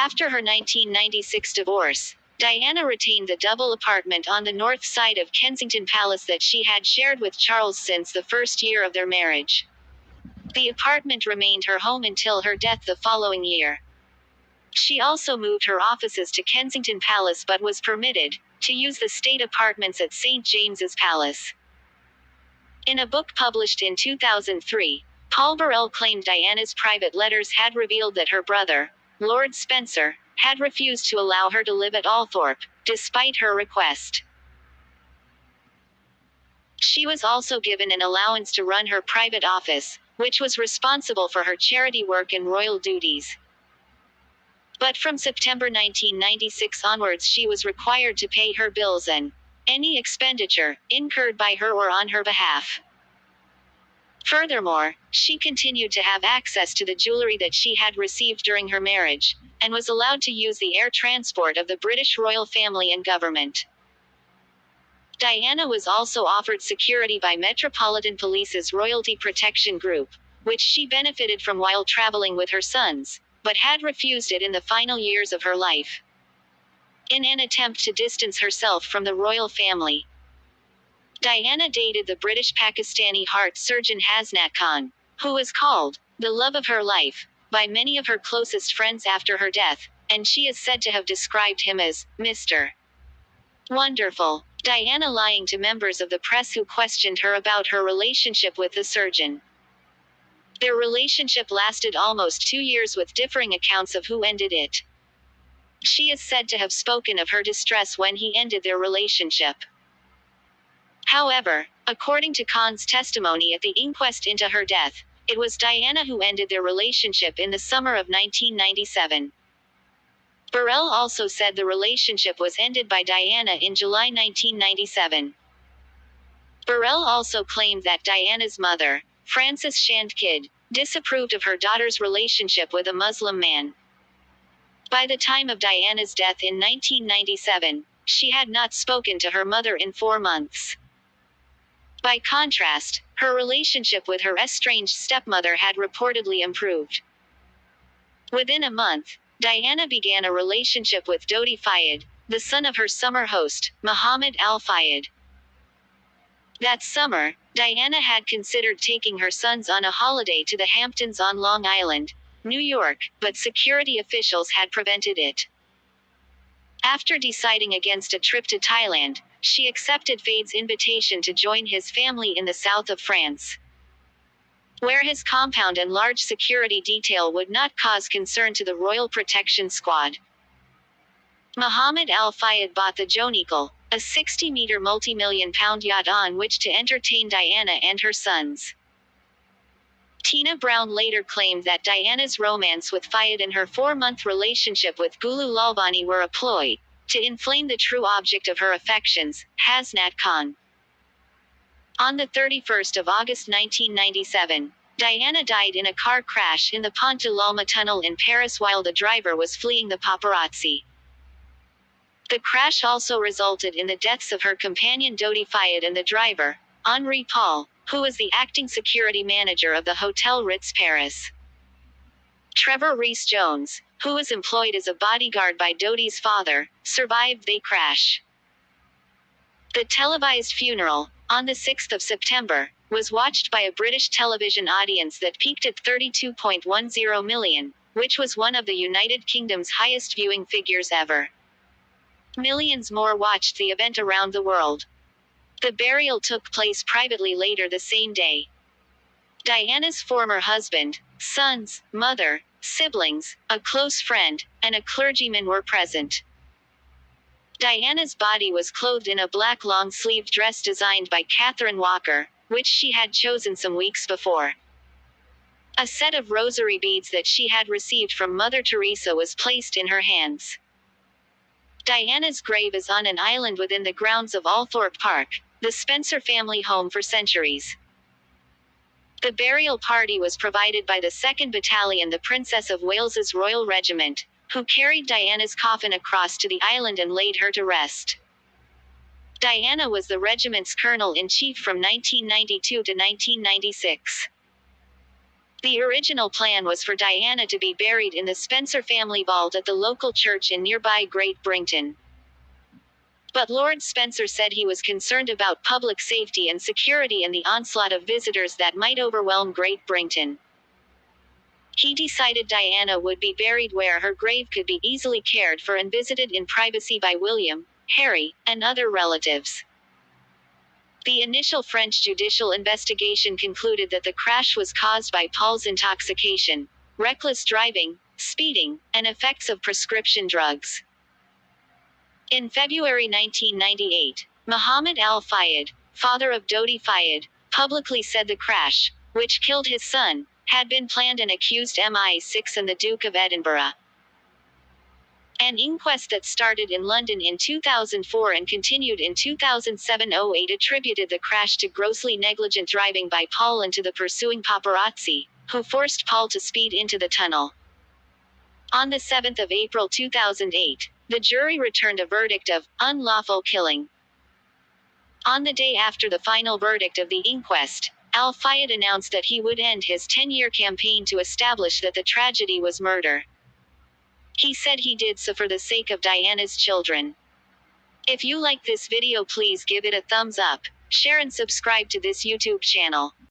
After her 1996 divorce, Diana retained the double apartment on the north side of Kensington Palace that she had shared with Charles since the first year of their marriage. The apartment remained her home until her death the following year. She also moved her offices to Kensington Palace but was permitted to use the state apartments at St. James's Palace. In a book published in 2003, Paul Burrell claimed Diana's private letters had revealed that her brother, Lord Spencer, had refused to allow her to live at Althorpe, despite her request. She was also given an allowance to run her private office, which was responsible for her charity work and royal duties. But from September 1996 onwards she was required to pay her bills and any expenditure incurred by her or on her behalf. Furthermore, she continued to have access to the jewelry that she had received during her marriage, and was allowed to use the air transport of the British royal family and government. Diana was also offered security by Metropolitan Police's Royalty Protection Group, which she benefited from while traveling with her sons, but had refused it in the final years of her life. In an attempt to distance herself from the royal family, Diana dated the British Pakistani heart surgeon Hasnat Khan, who was called the love of her life by many of her closest friends after her death, and she is said to have described him as Mr. Wonderful. Diana lying to members of the press who questioned her about her relationship with the surgeon. Their relationship lasted almost 2 years with differing accounts of who ended it. She is said to have spoken of her distress when he ended their relationship. However, according to Khan's testimony at the inquest into her death, it was Diana who ended their relationship in the summer of 1997. Burrell also said the relationship was ended by Diana in July 1997. Burrell also claimed that Diana's mother, Frances Shand Kidd, disapproved of her daughter's relationship with a Muslim man. By the time of Diana's death in 1997, she had not spoken to her mother in 4 months. By contrast, her relationship with her estranged stepmother had reportedly improved. Within a month, Diana began a relationship with Dodi Fayed, the son of her summer host, Muhammad Al Fayed. That summer, Diana had considered taking her sons on a holiday to the Hamptons on Long Island, New York, but security officials had prevented it. After deciding against a trip to Thailand, she accepted Fayed's invitation to join his family in the south of France, where his compound and large security detail would not cause concern to the Royal Protection Squad. Muhammad Al Fayed bought the Jonicle, a 60-meter multi-million-pound yacht on which to entertain Diana and her sons. Tina Brown later claimed that Diana's romance with Fayed and her 4-month relationship with Gulu Lalbani were a ploy to inflame the true object of her affections, Hasnat Khan. On the 31st of August 1997, Diana died in a car crash in the Pont de l'Alma tunnel in Paris while the driver was fleeing the paparazzi. The crash also resulted in the deaths of her companion Dodi Fayed and the driver, Henri Paul, who was the acting security manager of the Hotel Ritz Paris. Trevor Rees-Jones, who was employed as a bodyguard by Dodi's father, survived the crash. The televised funeral, on the 6th of September, was watched by a British television audience that peaked at 32.10 million, which was one of the United Kingdom's highest viewing figures ever. Millions more watched the event around the world. The burial took place privately later the same day. Diana's former husband, sons, mother, siblings, a close friend, and a clergyman were present. Diana's body was clothed in a black long-sleeved dress designed by Catherine Walker, which she had chosen some weeks before. A set of rosary beads that she had received from Mother Teresa was placed in her hands. Diana's grave is on an island within the grounds of Althorpe Park, the Spencer family home for centuries. The burial party was provided by the 2nd Battalion, the Princess of Wales's Royal Regiment, who carried Diana's coffin across to the island and laid her to rest. Diana was the regiment's colonel-in-chief from 1992 to 1996. The original plan was for Diana to be buried in the Spencer family vault at the local church in nearby Great Brington. But Lord Spencer said he was concerned about public safety and security and the onslaught of visitors that might overwhelm Great Brington. He decided Diana would be buried where her grave could be easily cared for and visited in privacy by William, Harry, and other relatives. The initial French judicial investigation concluded that the crash was caused by Paul's intoxication, reckless driving, speeding, and effects of prescription drugs. In February 1998, Muhammad al-Fayed, father of Dodi Fayed, publicly said the crash, which killed his son, had been planned and accused MI6 and the Duke of Edinburgh. An inquest that started in London in 2004 and continued in 2007-08 attributed the crash to grossly negligent driving by Paul and to the pursuing paparazzi, who forced Paul to speed into the tunnel. On the 7th of April 2008, the jury returned a verdict of unlawful killing. On the day after the final verdict of the inquest, al-Fayed announced that he would end his 10-year campaign to establish that the tragedy was murder. He said he did so for the sake of Diana's children. If you like this video, please give it a thumbs up, share and subscribe to this YouTube channel.